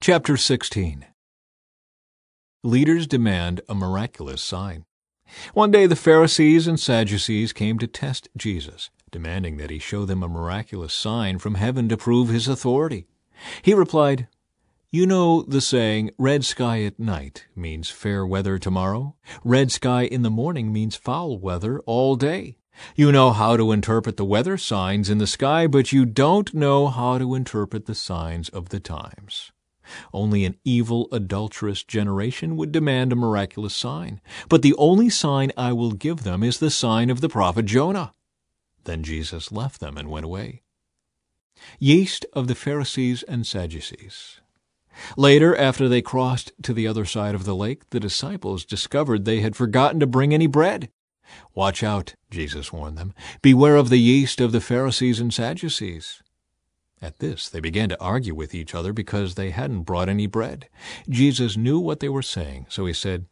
Chapter 16. Leaders demand a miraculous sign. One day the Pharisees and Sadducees came to test Jesus, demanding that he show them a miraculous sign from heaven to prove his authority. He replied, "You know the saying, 'Red sky at night' means fair weather tomorrow. Red sky in the morning means foul weather all day. You know how to interpret the weather signs in the sky, but you don't know how to interpret the signs of the times. Only an evil, adulterous generation would demand a miraculous sign. But the only sign I will give them is the sign of the prophet Jonah." Then Jesus left them and went away. Yeast of the Pharisees and Sadducees. Later, after they crossed to the other side of the lake, the disciples discovered they had forgotten to bring any bread. "Watch out," Jesus warned them. "Beware of the yeast of the Pharisees and Sadducees." At this, they began to argue with each other because they hadn't brought any bread. Jesus knew what they were saying, so he said,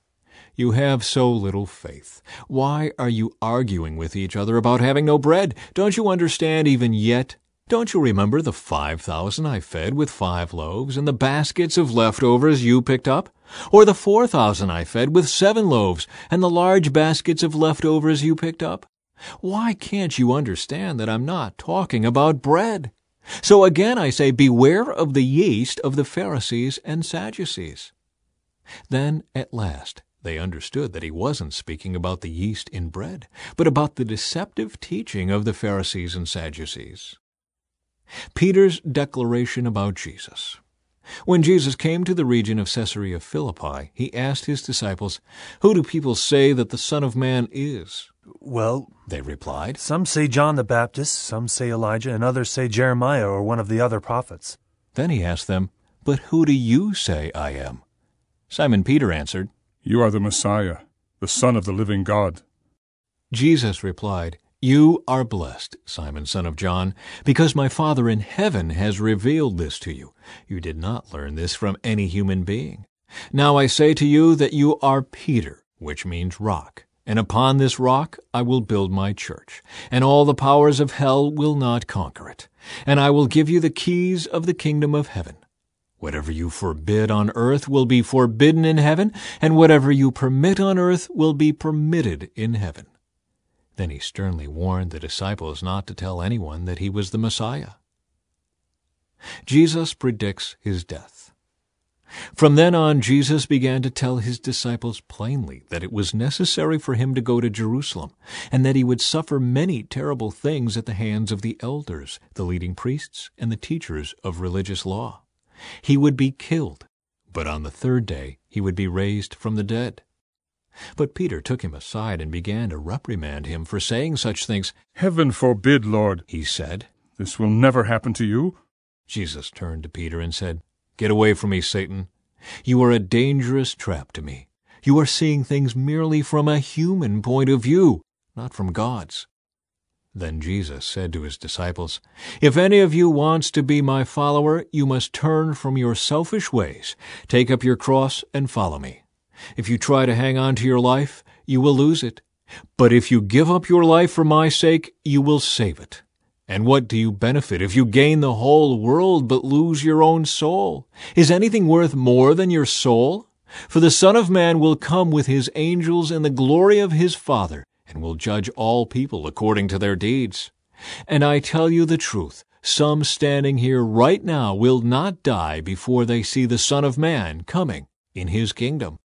"You have so little faith. Why are you arguing with each other about having no bread? Don't you understand even yet? Don't you remember the 5,000 I fed with 5 loaves and the baskets of leftovers you picked up? Or the 4,000 I fed with 7 loaves and the large baskets of leftovers you picked up? Why can't you understand that I'm not talking about bread? So again I say, beware of the yeast of the Pharisees and Sadducees." Then at last they understood that he wasn't speaking about the yeast in bread, but about the deceptive teaching of the Pharisees and Sadducees. Peter's declaration about Jesus. When Jesus came to the region of Caesarea Philippi, he asked his disciples, "Who do people say that the Son of Man is?" "Well," they replied, "some say John the Baptist, some say Elijah, and others say Jeremiah or one of the other prophets." Then he asked them, "But who do you say I am?" Simon Peter answered, "You are the Messiah, the Son of the living God." Jesus replied, "You are blessed, Simon, son of John, because my Father in heaven has revealed this to you. You did not learn this from any human being. Now I say to you that you are Peter, which means rock, and upon this rock I will build my church, and all the powers of hell will not conquer it. And I will give you the keys of the kingdom of heaven. Whatever you forbid on earth will be forbidden in heaven, and whatever you permit on earth will be permitted in heaven." Then he sternly warned the disciples not to tell anyone that he was the Messiah. Jesus predicts his death. From then on, Jesus began to tell his disciples plainly that it was necessary for him to go to Jerusalem, and that he would suffer many terrible things at the hands of the elders, the leading priests, and the teachers of religious law. He would be killed, but on the 3rd day he would be raised from the dead. But Peter took him aside and began to reprimand him for saying such things. "Heaven forbid, Lord," he said. "This will never happen to you." Jesus turned to Peter and said, "Get away from me, Satan. You are a dangerous trap to me. You are seeing things merely from a human point of view, not from God's." Then Jesus said to his disciples, "If any of you wants to be my follower, you must turn from your selfish ways, take up your cross, and follow me. If you try to hang on to your life, you will lose it. But if you give up your life for my sake, you will save it. And what do you benefit if you gain the whole world but lose your own soul? Is anything worth more than your soul? For the Son of Man will come with his angels in the glory of his Father, and will judge all people according to their deeds. And I tell you the truth, some standing here right now will not die before they see the Son of Man coming in his kingdom."